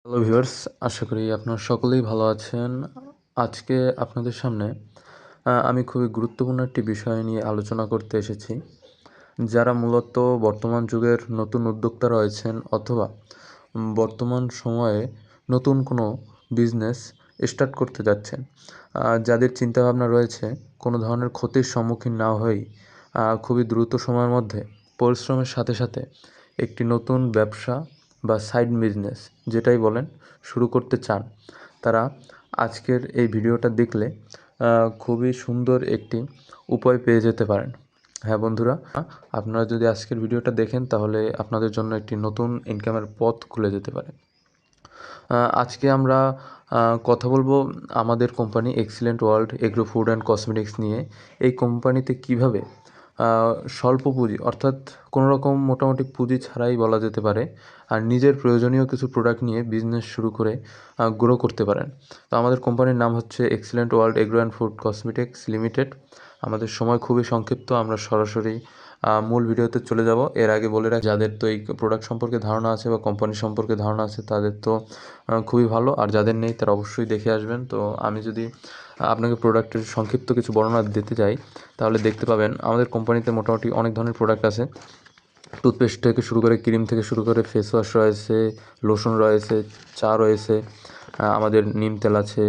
Hello viewers, আশা করি আপনারা সকলেই ভালো আছেন। আজকে আপনাদের সামনে আমি খুবই গুরুত্বপূর্ণ একটি বিষয় নিয়ে আলোচনা করতে এসেছি। যারা মূলত বর্তমান যুগের নতুন উদ্যোক্তা রয়েছেন অথবা বর্তমান সময়ে নতুন কোনো বিজনেস স্টার্ট করতে যাচ্ছেন, যাদের চিন্তাভাবনা রয়েছে কোনো ধরনের ক্ষতির সম্মুখীন না হয়েই খুবই দ্রুত সময়ের মধ্যে পরিশ্রমের সাথে সাথে একটি নতুন ব্যবসা বা সাইড বিজনেস যেটাই বলেন শুরু করতে চান, তারা আজকের এই ভিডিওটা দেখলে খুবই সুন্দর একটি উপায় পেয়ে যেতে পারেন। হ্যাঁ বন্ধুরা, আপনারা যদি আজকের ভিডিওটা দেখেন তাহলে আপনাদের জন্য একটি নতুন ইনকামের পথ খুলে যেতে পারে। আজকে আমরা কথা বলবো আমাদের company excellent world agro food and cosmetics নিয়ে। এই কোম্পানিতে কিভাবে স্বল্প পুঁজি অর্থাৎ কোনো রকম মোটামুটি পুঁজি ছাড়াই বলা যেতে পারে আর নিজের প্রয়োজনীয় কিছু প্রোডাক্ট নিয়ে বিজনেস শুরু করে গ্রো করতে পারেন। তো আমাদের কোম্পানির নাম হচ্ছে excellent world agro and food cosmetics limited. আমাদের সময় খুবই সংক্ষিপ্ত, আমরা সরাসরি মূল ভিডিওতে চলে যাব। এর আগে বলে রাখি, যাদের তো এই প্রোডাক্ট সম্পর্কে ধারণা আছে বা কোম্পানি সম্পর্কে ধারণা আছে তাদের তো খুবই ভালো, আর যাদের নেই তারা অবশ্যই দেখে আসবেন। তো আমি যদি আপনাকে প্রোডাক্টের সংক্ষিপ্ত কিছু বর্ণনা দিতে চাই তাহলে দেখতে পাবেন আমাদের কোম্পানিতে মোটামুটি অনেক ধরনের প্রোডাক্ট আছে। টুথপেস্ট থেকে শুরু করে, ক্রিম থেকে শুরু করে, ফেস ওয়াশ রয়েছে, লোশন রয়েছে, চা রয়েছে, আমাদের নিম তেল আছে,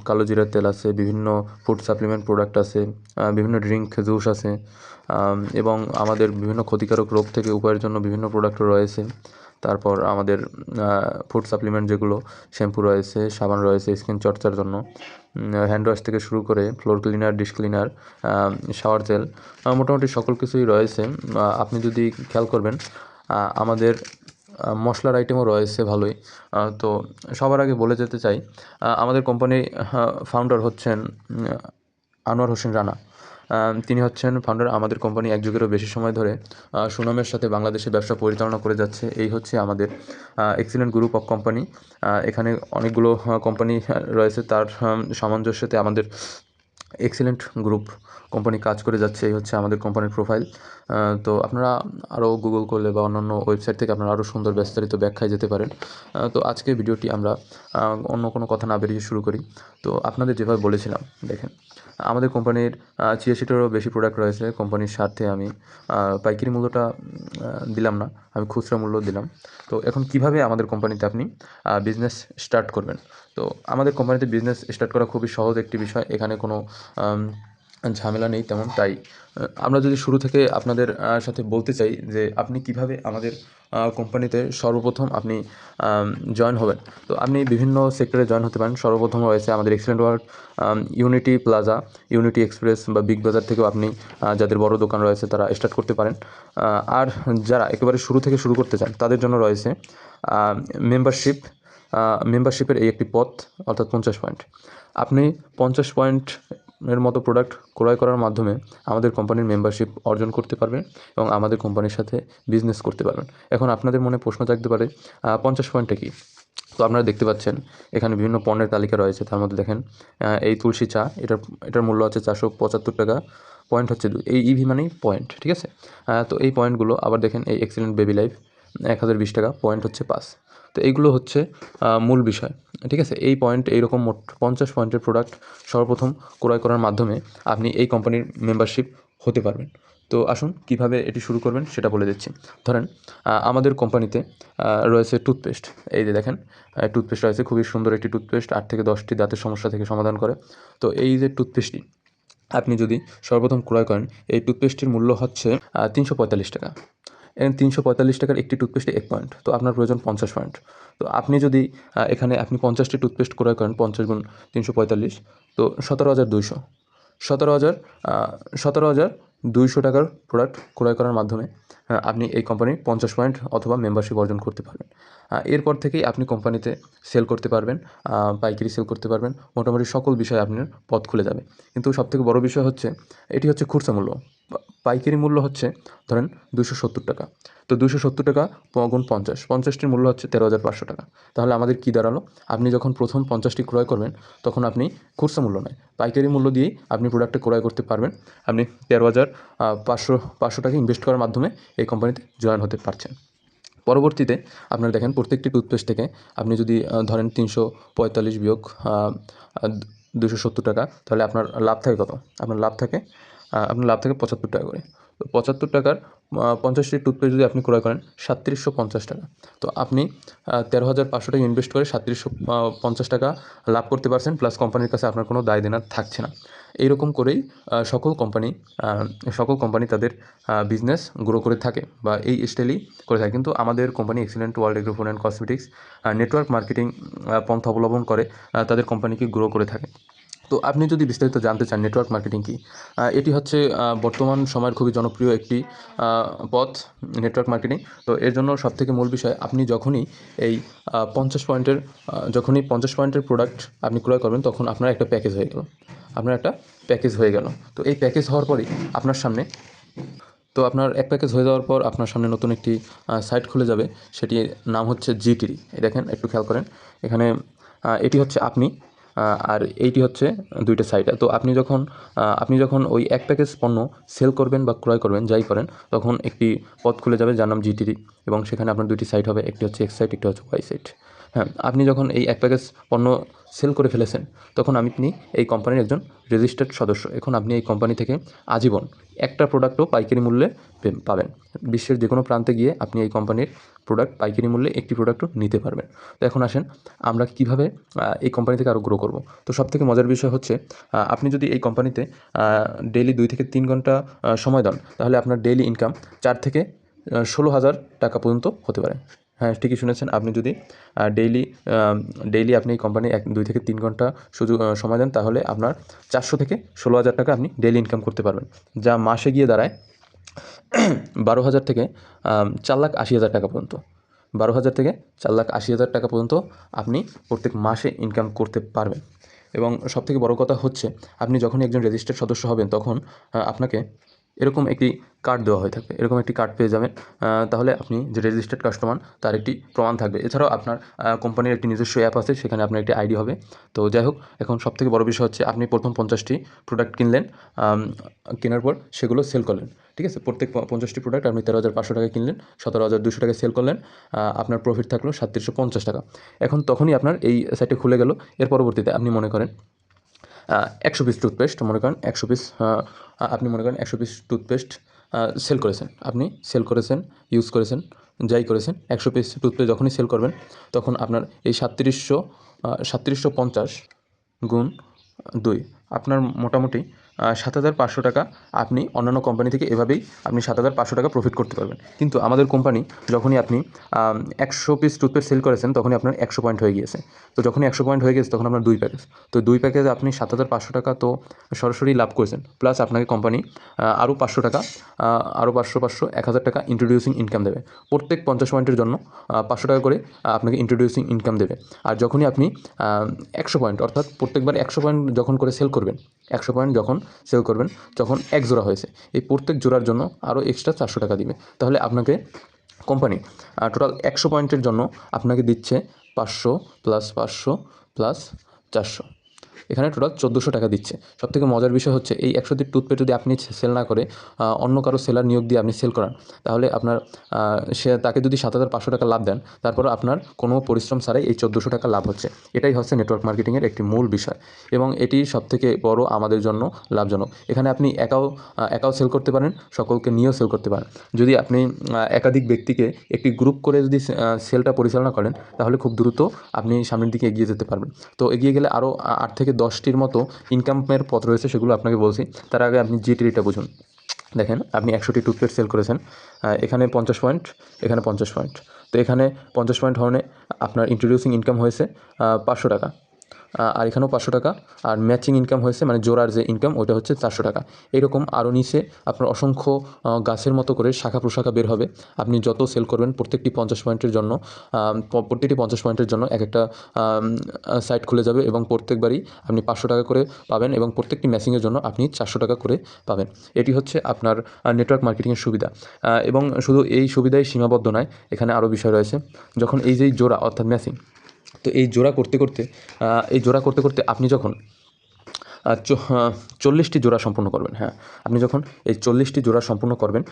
কালো জিরার তেল আছে, বিভিন্ন ফুড সাপ্লিমেন্ট প্রোডাক্ট আছে, বিভিন্ন ড্রিঙ্ক জুস আছে, এবং আমাদের বিভিন্ন ক্ষতিকারক রোগ থেকে উপায়ের জন্য বিভিন্ন প্রোডাক্ট রয়েছে। তারপর আমাদের ফুড সাপ্লিমেন্ট যেগুলো শ্যাম্পু রয়েছে, সাবান রয়েছে স্কিন চর্চার জন্য, হ্যান্ড ওয়াশ থেকে শুরু করে floor cleaner, dish cleaner, shower gel, মোটামুটি সকল কিছুই রয়েছে। আপনি যদি খেয়াল করবেন আমাদের মশলার আইটেমও রয়েছে ভালোই। তো সবার আগে বলে যেতে চাই, আমাদের কোম্পানির ফাউন্ডার হচ্ছেন আনোয়ার হোসেন রানা। তিনি হচ্ছেন ফাউন্ডার। আমাদের কোম্পানি এক যুগেরও বেশি সময় ধরে সুনামের সাথে বাংলাদেশে ব্যবসা পরিচালনা করে যাচ্ছে। এই হচ্ছে আমাদের এক্সিলেন্ট গ্রুপ অফ কোম্পানি। এখানে অনেকগুলো কোম্পানি রয়েছে, তার সামঞ্জস্যতে আমাদের এক্সিলেন্ট গ্রুপ কোম্পানি কাজ করে যাচ্ছে। এই হচ্ছে আমাদের কোম্পানির প্রোফাইল। তো আপনারা আরও গুগল করলে বা অন্যান্য ওয়েবসাইট থেকে আপনারা আরও সুন্দর বিস্তারিত ব্যাখ্যায় যেতে পারেন। তো আজকে ভিডিওটি আমরা অন্য কোনো কথা না বেরিয়ে শুরু করি। তো আপনাদের যেভাবে বলেছিলাম, দেখেন আমাদের কোম্পানির ৮৬টারও বেশি প্রোডাক্ট রয়েছে। কোম্পানির স্বার্থে আমি পাইকারি মূল্যটা দিলাম না, আমি খুচরা মূল্য দিলাম। তো এখন কিভাবে আমাদের কোম্পানিতে আপনি বিজনেস স্টার্ট করবেন? তো আমাদের কোম্পানিতে বিজনেস স্টার্ট করা খুবই সহজ একটি বিষয়, এখানে কোনো ঝামেলা নেই তেমন। তাই আমরা যদি শুরু থেকে আপনাদের সাথে বলতে চাই যে আপনি কিভাবে আমাদের কোম্পানিতে সর্বপ্রথম আপনি জয়েন হবেন। তো আপনি বিভিন্ন সেক্টরে জয়েন হতে পারেন। সর্বপ্রথম রয়েছে আমাদের excellent world unity plaza, unity express বা বিগ বাজার থেকেও আপনি যাদের বড় দোকান রয়েছে তারা স্টার্ট করতে পারেন। আর যারা একেবারে শুরু থেকে শুরু করতে চান তাদের জন্য রয়েছে মেম্বারশিপের এই একটি পথ, অর্থাৎ 50 পয়েন্ট। আপনি 50 পয়েন্টের মতো প্রোডাক্ট ক্রয় করার মাধ্যমে আমাদের কোম্পানির মেম্বারশিপ অর্জন করতে পারবেন এবং আমাদের কোম্পানির সাথে বিজনেস করতে পারবেন। এখন আপনাদের মনে প্রশ্ন জাগতে পারে 50 পয়েন্টটা কী? তো আপনারা দেখতে পাচ্ছেন এখানে বিভিন্ন পণ্যের তালিকা রয়েছে। তার মধ্যে দেখেন এই তুলসী চা, এটার মূল্য হচ্ছে 475 টাকা। পয়েন্ট হচ্ছে 2, এই ইভি মানেই পয়েন্ট, ঠিক আছে? তো এই পয়েন্টগুলো আবার দেখেন, এই এক্সিলেন্ট বেবি লাইফ 1020 টাকা, পয়েন্ট হচ্ছে 5। তো এইগুলো হচ্ছে মূল বিষয়, ঠিক আছে? এই পয়েন্ট, এইরকম মোট 50 পয়েন্টের প্রোডাক্ট সর্বপ্রথম ক্রয় করার মাধ্যমে আপনি এই কোম্পানির মেম্বারশিপ হতে পারবেন। তো আসুন কীভাবে এটি শুরু করবেন সেটা বলে দিচ্ছি। ধরেন আমাদের কোম্পানিতে রয়েছে টুথপেস্ট। এই যে দেখেন টুথপেস্ট রয়েছে, খুবই সুন্দর একটি টুথপেস্ট, 8 থেকে 10টি দাঁতের সমস্যা থেকে সমাধান করে। তো এই যে টুথপেস্টটি আপনি যদি সর্বপ্রথম ক্রয় করেন, এই টুথপেস্টটির মূল্য হচ্ছে 345 টাকা। এবং 345 টাকার একটি টুথপেস্টে 1 পয়েন্ট, তো আপনার প্রয়োজন 50 পয়েন্ট। তো আপনি যদি এখানে আপনি 50টি টুথপেস্ট ক্রয় করেন, 50 গুণ 345, তো 17,200, 17,000 17,200 টাকার প্রোডাক্ট ক্রয় করার মাধ্যমে আপনি এই কোম্পানির 50 পয়েন্ট অথবা মেম্বারশিপ অর্জন করতে পারবেন। এরপর থেকেই আপনি কোম্পানিতে সেল করতে পারবেন, পাইকারি সেল করতে পারবেন, মোটামুটি সকল বিষয়ে আপনার পথ খুলে যাবে। কিন্তু সবথেকে বড় বিষয় হচ্ছে, এটি হচ্ছে খুচরা মূল্য। পাইকারি মূল্য হচ্ছে ধরেন 270 টাকা। তো 270 টাকা গুণ 50, 50টির মূল্য হচ্ছে 13,500 টাকা। তাহলে আমাদের কী দাঁড়ালো? আপনি যখন প্রথম 50টি ক্রয় করবেন তখন আপনি খুচরা মূল্য নয়, পাইকারি মূল্য দিয়েই আপনি প্রোডাক্টটা ক্রয় করতে পারবেন। আপনি 13,500 টাকা ইনভেস্ট করার মাধ্যমে এই কোম্পানিতে জয়েন হতে পারছেন। পরবর্তীতে আপনারা দেখেন প্রত্যেকটি টুথপেস্ট থেকে আপনি যদি ধরেন 345 বিয়োগ 270 টাকা, তাহলে আপনার লাভ থাকে কত? আপনার লাভ থাকে 75 টাকা করে। তো 75 টাকার 50টি টুথপেস্ট যদি আপনি ক্রয় করেন 3750 টাকা। তো আপনি 13,500 টাকা ইনভেস্ট করে 3750 টাকা লাভ করতে পারছেন, প্লাস কোম্পানির কাছে আপনার কোনো দায় দেনা থাকছে না। এইরকম করেই সকল কোম্পানি তাদের বিজনেস গ্রো করে থাকে বা এই স্টাইলই করে থাকে। কিন্তু আমাদের company excellent world agro food and cosmetics network marketing পন্থা অবলম্বন করে তাদের কোম্পানিকে গ্রো করে থাকে। তো আপনি যদি বিস্তারিত জানতে চান নেটওয়ার্ক মার্কেটিং কী, এটি হচ্ছে বর্তমান সময়ের খুবই জনপ্রিয় একটি পথ, নেটওয়ার্ক মার্কেটিং। তো এর জন্য সবথেকে মূল বিষয়, আপনি যখনই এই 50 পয়েন্টের প্রোডাক্ট আপনি ক্রয় করবেন, তখন আপনার একটা প্যাকেজ হয়ে গেল। তো এই প্যাকেজ হওয়ার পরই আপনার সামনে আপনার এক প্যাকেজ হয়ে যাওয়ার পর আপনার সামনে নতুন একটি সাইট খুলে যাবে, সেটির নাম হচ্ছে জিটিডি। এই দেখেন, একটু খেয়াল করেন, এখানে এটি হচ্ছে আপনি আর এইটি হচ্ছে দুইটা সাইট। তো আপনি যখন ওই এক প্যাকেজ পণ্য সেল করবেন বা ক্রয় করবেন, যাই করেন, তখন একটি পথ খুলে যাবে যার নাম জিটিডি, এবং সেখানে আপনার দুইটি সাইট হবে, একটি হচ্ছে এক্স সাইট, একটি হচ্ছে ওয়াই সাইট। হ্যাঁ, আপনি যখন এই এক প্যাকেজ পণ্য সেল করে ফেলেছেন, তখন আপনি এই কোম্পানির একজন রেজিস্টার্ড সদস্য। এখন আপনি এই কোম্পানি থেকে আজীবন একটা প্রোডাক্টও পাইকারি মূল্যে পাবেন। বিশ্বের যে কোনো প্রান্তে গিয়ে আপনি এই কোম্পানির প্রোডাক্ট পাইকারি মূল্যে একটি প্রোডাক্টও নিতে পারবেন। তো এখন আসেন, আমরা কীভাবে এই কোম্পানি থেকে আরও গ্রো করব। তো সবথেকে মজার বিষয় হচ্ছে, আপনি যদি এই কোম্পানিতে ডেইলি 2 থেকে 3 ঘন্টা সময় দেন, তাহলে আপনার ডেইলি ইনকাম 4 থেকে 16,000 টাকা পর্যন্ত হতে পারে। হ্যাঁ, ঠিকই শুনেছেন, আপনি যদি ডেইলি আপনি এই কোম্পানি 2 থেকে 3 ঘন্টা সময় দেন, তাহলে আপনার 400 থেকে 16,000 টাকা আপনি ডেইলি ইনকাম করতে পারবেন, যা মাসে গিয়ে দাঁড়ায় 12,000 থেকে 4,80,000 টাকা পর্যন্ত। 12,000 থেকে 4,80,000 টাকা পর্যন্ত আপনি প্রত্যেক মাসে ইনকাম করতে পারবেন। এবং সবথেকে বড় কথা হচ্ছে, আপনি যখনই একজন রেজিস্টার্ড সদস্য হবেন, তখন আপনাকে এরকম একটি কার্ড দেওয়া হয়ে থাকবে, এরকম একটি কার্ড পেয়ে যাবেন। তাহলে আপনি যে রেজিস্টার্ড কাস্টমার, তার একটি প্রমাণ থাকবে। এছাড়াও আপনার কোম্পানির একটি নিজস্ব অ্যাপ আছে, সেখানে আপনার একটি আইডি হবে। তো যাই হোক, এখন সবথেকে বড় বিষয় হচ্ছে, আপনি প্রথম 50টি প্রোডাক্ট কিনলেন, কেনার পর সেগুলো সেল করলেন। ঠিক আছে, প্রত্যেক 50টি প্রোডাক্ট আপনি 13,500 টাকায় কিনলেন, 17,200 টাকায় সেল করলেন, আপনার প্রফিট থাকলো 3750 টাকা। এখন তখনই আপনার এই সাইটে খুলে গেল। এর পরবর্তীতে আপনি মনে করেন 100 পিস টুথপেস্ট, আপনি মনে করেন 100 পিস টুথপেস্ট সেল করেছেন, ইউজ করেছেন, যাই করেছেন, 100 পিস টুথপেস্ট যখনই সেল করবেন, তখন আপনার এই 3750 গুণ 2, আপনার মোটামুটি 7,500 টাকা আপনি অন্যান্য কোম্পানি থেকে এভাবেই আপনি 7,500 টাকা প্রফিট করতে পারবেন। কিন্তু আমাদের কোম্পানি, যখনই আপনি 100 পিস টুথপেস্ট সেল করেছেন, তখনই আপনার 100 পয়েন্ট হয়ে গিয়েছে। তো যখনই 100 পয়েন্ট হয়ে গেছে, তখন আপনার 2 প্যাকেজ। তো 2 প্যাকেজে আপনি 7,500 টাকা তো সরাসরি লাভ করেছেন, প্লাস আপনাকে কোম্পানি আরও 500 টাকা, 1,000 টাকা ইন্ট্রোডিউসিং ইনকাম দেবে। প্রত্যেক 50 পয়েন্টের জন্য 500 টাকা করে আপনাকে ইন্ট্রোডিউসিং ইনকাম দেবে। আর যখনই আপনি 100 পয়েন্ট, অর্থাৎ প্রত্যেকবার 100 পয়েন্ট যখন করে সেল করবেন, 100 পয়েন্ট যখন সেল করবেন, যখন এক জোড়া হয়েছে, এই প্রত্যেক জোড়ার জন্য আরও এক্সট্রা 400 টাকা দিবে। তাহলে আপনাকে কোম্পানি টোটাল 100 পয়েন্টের জন্য আপনাকে দিচ্ছে 500 প্লাস 500 প্লাস 400, এখানে টোটাল 1,400 টাকা দিচ্ছে। সবথেকে মজার বিষয় হচ্ছে, এই 100টি টুথপেস্ট যদি আপনি সেল না করে অন্য কারো সেলার নিয়োগ দিয়ে আপনি সেল করান, তাহলে আপনার তাকে যদি 7,500 টাকা লাভ দেন, তারপর আপনার কোনো পরিশ্রম ছাড়াই এই 1,400 টাকা লাভ হচ্ছে। এটাই হচ্ছে নেটওয়ার্ক মার্কেটিংয়ের একটি মূল বিষয়, এবং এটি সবথেকে বড় আমাদের জন্য লাভজনক। এখানে আপনি একাও সেল করতে পারেন, সকলকে নিয়েও সেল করতে পারেন। যদি আপনি একাধিক ব্যক্তিকে একটি গ্রুপ করে যদি সেলটা পরিচালনা করেন, তাহলে খুব দ্রুত আপনি সামনের দিকে এগিয়ে যেতে পারবেন। তো এগিয়ে গেলে আরও 8 থেকে 10টির মতো ইনকামের পথ রয়েছে, সেগুলো আপনাকে বলছি। তার আগে আপনি জিটিডিটা বুঝুন। দেখেন, আপনি 100টি টুথপেস্ট সেল করেছেন, এখানে 50 পয়েন্ট, এখানে 50 পয়েন্ট। তো এখানে 50 পয়েন্ট হওয়ানে আপনার ইন্ট্রোডিউসিং ইনকাম হয়েছে 500 টাকা, আর এখানেও 500 টাকা, আর ম্যাচিং ইনকাম হয়েছে, মানে জোড়ার যে ইনকাম, ওটা হচ্ছে 400 টাকা। এরকম আরও নিচে আপনার অসংখ্য গাছের মতো করে শাখা প্রশাখা বের হবে। আপনি যত সেল করবেন, প্রত্যেকটি 50 পয়েন্টের জন্য এক একটা সাইট খুলে যাবে, এবং প্রত্যেকবারই আপনি 500 টাকা করে পাবেন, এবং প্রত্যেকটি ম্যাচিংয়ের জন্য আপনি 400 টাকা করে পাবেন। এটি হচ্ছে আপনার নেটওয়ার্ক মার্কেটিংয়ের সুবিধা। এবং শুধু এই সুবিধাই সীমাবদ্ধ নয়, এখানে আরও বিষয় রয়েছে। যখন এই যে জোড়া, অর্থাৎ ম্যাচিং, তো এই জোড়া করতে করতে আপনি যখন 40টি জোড়া সম্পূর্ণ করবেন। হ্যাঁ, আপনি যখন এই 40টি জোড়া সম্পূর্ণ করবেন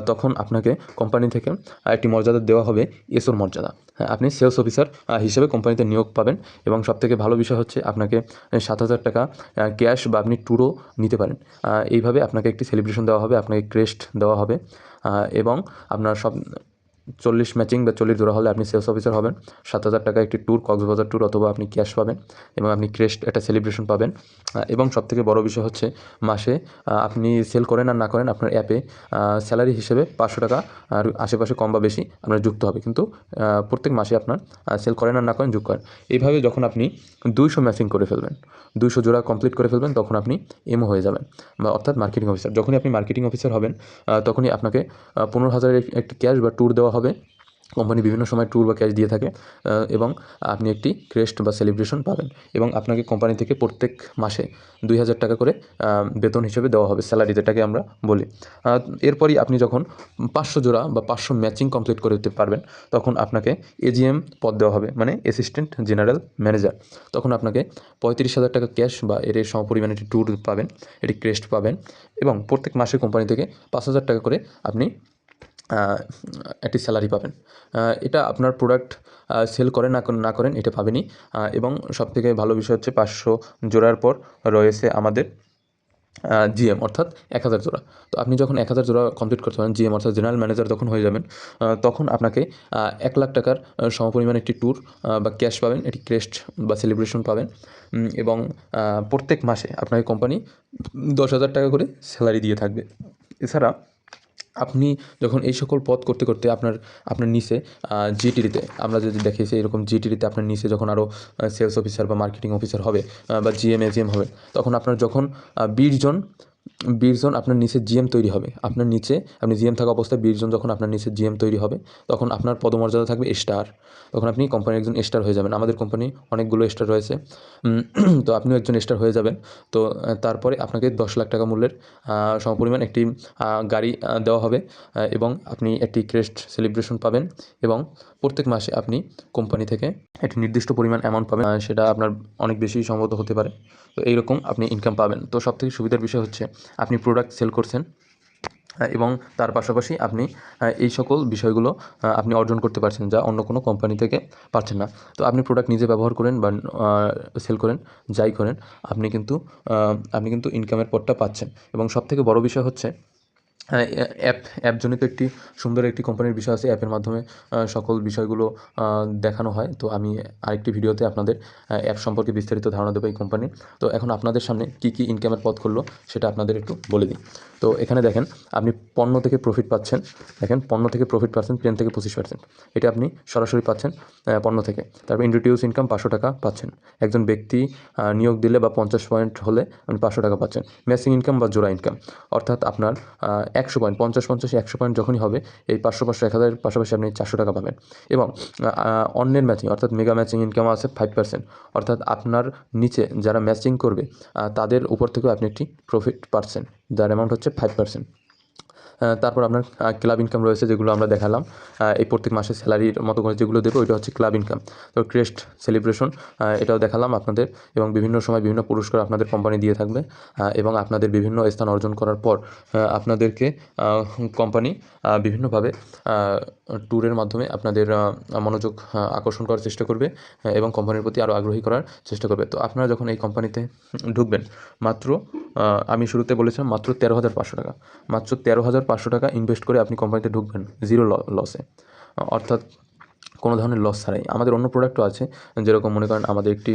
তখন আপনাকে কোম্পানি থেকে একটি মর্যাদা দেওয়া হবে, এসওর মর্যাদা। হ্যাঁ, আপনি সেলস অফিসার হিসেবে কোম্পানিতে নিয়োগ পাবেন এবং সবথেকে ভালো বিষয় হচ্ছে আপনাকে 7,000 টাকা ক্যাশ বা আপনি ট্যুরও নিতে পারেন। এইভাবে আপনাকে একটি সেলিব্রেশন দেওয়া হবে, আপনাকে ক্রেস্ট দেওয়া হবে এবং আপনার সব 40 ম্যাচিং বা 40 জোড়া হলে আপনি সেলস অফিসার হবেন। 7,000 টাকা একটি ট্যুর, কক্সবাজার ট্যুর, অথবা আপনি ক্যাশ পাবেন এবং আপনি ক্রেস্ট একটা সেলিব্রেশন পাবেন। এবং সবথেকে বড় বিষয় হচ্ছে মাসে আপনি সেল করেন আর না করেন আপনার অ্যাপে স্যালারি হিসেবে 500 টাকা আর আশেপাশে কম বা বেশি আপনার যুক্ত হবে, কিন্তু প্রত্যেক মাসে আপনার সেল করেন আর না করেন যোগ করেন। এইভাবে যখন আপনি 200 ম্যাচিং করে ফেলবেন, 200 জোড়া কমপ্লিট করে ফেলবেন, তখন আপনি এমও হয়ে যাবেন, বা অর্থাৎ মার্কেটিং অফিসার। যখনই আপনি মার্কেটিং অফিসার হবেন তখনই আপনাকে 15,000 একটি ক্যাশ বা ট্যুর দেওয়া হবে। কোম্পানি বিভিন্ন সময় ট্যুর বা ক্যাশ দিয়ে থাকে এবং আপনি একটি ক্রেস্ট বা সেলিব্রেশন পাবেন এবং আপনাকে কোম্পানি থেকে প্রত্যেক মাসে 2,000 টাকা করে বেতন হিসেবে দেওয়া হবে, স্যালারি যেটাকে আমরা বলি। এরপরই আপনি যখন 500 জোড়া বা 500 ম্যাচিং কমপ্লিট করে দিতে পারবেন তখন আপনাকে এজিএম পদ দেওয়া হবে, মানে অ্যাসিস্ট্যান্ট জেনারেল ম্যানেজার। তখন আপনাকে 35,000 টাকা ক্যাশ বা এর সমপরিমাণে একটি ট্যুর পাবেন, এটি ক্রেস্ট পাবেন এবং প্রত্যেক মাসে কোম্পানি থেকে 5,000 টাকা করে আপনি একটি স্যালারি পাবেন। এটা আপনার প্রোডাক্ট সেল করেন না করেন এটা পাবেনই। এবং সবথেকে ভালো বিষয় হচ্ছে 500 জোড়ার পর রয়েছে আমাদের জিএম, অর্থাৎ 1,000 জোড়া। তো আপনি যখন 1,000 জোড়া কমপ্লিট করতে পারেন, জিএম অর্থাৎ জেনারেল ম্যানেজার যখন হয়ে যাবেন, তখন আপনাকে 1,00,000 টাকার সমপরিমাণ একটি ট্যুর বা ক্যাশ পাবেন, এটি ক্রেস্ট বা সেলিব্রেশন পাবেন এবং প্রত্যেক মাসে আপনাকে কোম্পানি 10,000 টাকা করে স্যালারি দিয়ে থাকবে। এছাড়া আপনি যখন এই সকল পদ করতে করতে আপনার নিচে জিটিডিতে আমরা যদি দেখিয়েছি এরকম জিটিডিতে আপনার নিচে যখন আরও সেলস অফিসার বা মার্কেটিং অফিসার হবে বা জিএম এজিএম হবে, তখন আপনার যখন 20 জন আপনার নিচে জিএম তৈরি হবে, আপনার নিচে আপনি জিএম থাকা অবস্থায় 20 জন যখন আপনার নিচে জিএম তৈরি হবে, তখন আপনার পদমর্যাদা থাকবে স্টার। তখন আপনি কোম্পানির একজন স্টার হয়ে যাবেন। আমাদের কোম্পানি অনেকগুলো স্টার রয়েছে, তো আপনিও একজন স্টার হয়ে যাবেন। তো তারপরে আপনাকে 10,00,000 টাকা মূল্যের সমপরিমাণ একটি গাড়ি দেওয়া হবে এবং আপনি একটি ক্রেস্ট সেলিব্রেশন পাবেন এবং প্রত্যেক মাসে আপনি কোম্পানি থেকে একটি নির্দিষ্ট পরিমাণ অ্যামাউন্ট পাবেন, সেটা আপনার অনেক বেশি সম্ভবত হতে পারে। তো এইরকম আপনি ইনকাম পাবেন। তো সবথেকে সুবিধার বিষয় হচ্ছে আপনি প্রোডাক্ট সেল করছেন এবং তার পাশাপাশি আপনি এই সকল বিষয়গুলো আপনি অর্জন করতে পারছেন, যা অন্য কোনো কোম্পানি থেকে পারছেন না। তো আপনি প্রোডাক্ট নিজে ব্যবহার করেন বা সেল করেন, যাই করেন, আপনি কিন্তু ইনকামের পথটা পাচ্ছেন। এবং সবথেকে বড় বিষয় হচ্ছে অ্যাপজনিত একটি সুন্দর একটি কোম্পানির বিষয় আছে, অ্যাপের মাধ্যমে সকল বিষয়গুলো দেখানো হয়। তো আমি আরেকটি ভিডিওতে আপনাদের অ্যাপ সম্পর্কে বিস্তারিত ধারণা দেবো এই কোম্পানির। তো এখন আপনাদের সামনে কী কী ইনকামের পথ খুললো সেটা আপনাদের একটু বলে দিই। তো এখানে দেখেন আপনি পণ্য থেকে প্রফিট পাচ্ছেন, দেখেন পণ্য থেকে প্রফিট পাচ্ছেন 10 থেকে 25%, এটা আপনি সরাসরি পাচ্ছেন পণ্য থেকে। তারপর ইন্ট্রোডিউস ইনকাম 500 টাকা পাচ্ছেন, একজন ব্যক্তি নিয়োগ দিলে বা 50 পয়েন্ট হলে আপনি 500 টাকা পাচ্ছেন। ম্যাচিং ইনকাম বা জোড়া ইনকাম, অর্থাৎ আপনার 100 পয়েন্ট, 50 100 পয়েন্ট যখনই হবে এই 500 1,000 পাশাপাশি আপনি 400 টাকা পাবেন। এবং অন্যের ম্যাচিং অর্থাৎ মেগা ম্যাচিং ইনকাম আছে 5%, অর্থাৎ আপনার নিচে যারা ম্যাচিং করবে তাদের উপর থেকেও আপনি একটি প্রফিট পাচ্ছেন, যার অ্যামাউন্ট হচ্ছে 5%। তারপর আপনার ক্লাব ইনকাম রয়েছে, যেগুলো আমরা দেখালাম। এই প্রত্যেক মাসে স্যালারির মতো করে যেগুলো দেবো ওইটা হচ্ছে ক্লাব ইনকাম। তো ক্রেস্ট সেলিব্রেশন এটাও দেখালাম আপনাদের, এবং বিভিন্ন সময় বিভিন্ন পুরস্কার আপনাদের কোম্পানি দিয়ে থাকবে এবং আপনাদের বিভিন্ন স্থান অর্জন করার পর আপনাদেরকে কোম্পানি বিভিন্নভাবে ট্যুরের মাধ্যমে আপনাদের মনোযোগ আকর্ষণ করার চেষ্টা করবে এবং কোম্পানির প্রতি আরও আগ্রহী করার চেষ্টা করবে। তো আপনারা যখন এই কোম্পানিতে ঢুকবেন, মাত্র আমি শুরুতে বলেছিলাম মাত্র 13,500 টাকা, মাত্র 13,500 টাকা ইনভেস্ট করে আপনি কোম্পানিতে ঢুকবেন জিরো লসে, অর্থাৎ কোনো ধরনের লস ছাড়াই। আমাদের অন্য প্রোডাক্টও আছে, যেরকম মনে করেন আমাদের একটি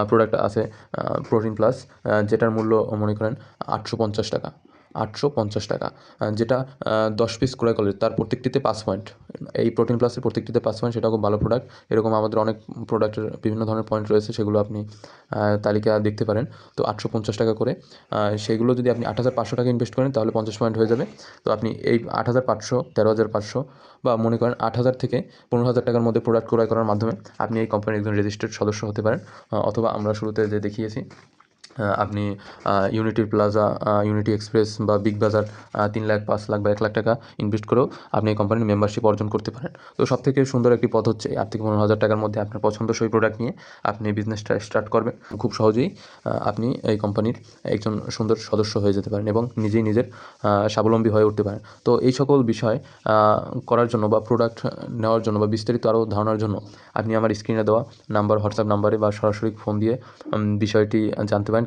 প্রোডাক্ট আছে প্রোটিন প্লাস, যেটার মূল্য মনে করেন 850 টাকা, 850 টাকা, যেটা 10 পিস ক্রয় করলে তার প্রত্যেকটিতে 5 পয়েন্ট। এই প্রোটিন প্লাসের প্রত্যেকটিতে 5 পয়েন্ট, সেটা খুব ভালো প্রোডাক্ট। এরকম আমাদের অনেক প্রোডাক্টের বিভিন্ন ধরনের পয়েন্ট রয়েছে, সেগুলো আপনি তালিকা দেখতে পারেন। তো 850 টাকা করে, সেগুলো যদি আপনি 8,500 টাকা ইনভেস্ট করেন তাহলে 50 পয়েন্ট হয়ে যাবে। তো আপনি এই 8,500, 13,500 বা মনে করেন 8,000 থেকে 15,000 টাকার মধ্যে প্রোডাক্ট ক্রয় করার মাধ্যমে আপনি এই কোম্পানির একজন রেজিস্টার্ড সদস্য হতে পারেন, অথবা আমরা শুরুতে যে দেখিয়েছি আপনি ইউনিটি প্লাজা, ইউনিটি এক্সপ্রেস বা বিগ বাজার 3 লাখ, 5 লাখ বা 1 লাখ টাকা ইনভেস্ট করেও আপনি এই কোম্পানির মেম্বারশিপ অর্জন করতে পারেন। তো সবথেকে সুন্দর একটি পথ হচ্ছে 8 থেকে 15,000 টাকার মধ্যে আপনার পছন্দসই প্রোডাক্ট নিয়ে আপনি বিজনেসটা স্টার্ট করবেন। খুব সহজেই আপনি এই কোম্পানির একজন সুন্দর সদস্য হয়ে যেতে পারেন এবং নিজেই নিজের স্বাবলম্বী হয়ে উঠতে পারেন। তো এই সকল বিষয় করার জন্য বা প্রোডাক্ট নেওয়ার জন্য বা বিস্তারিত আরও ধারণার জন্য আপনি আমার স্ক্রিনে দেওয়া নাম্বার, হোয়াটসঅ্যাপ নাম্বারে বা সরাসরি ফোন দিয়ে বিষয়টি জানতে পারেন।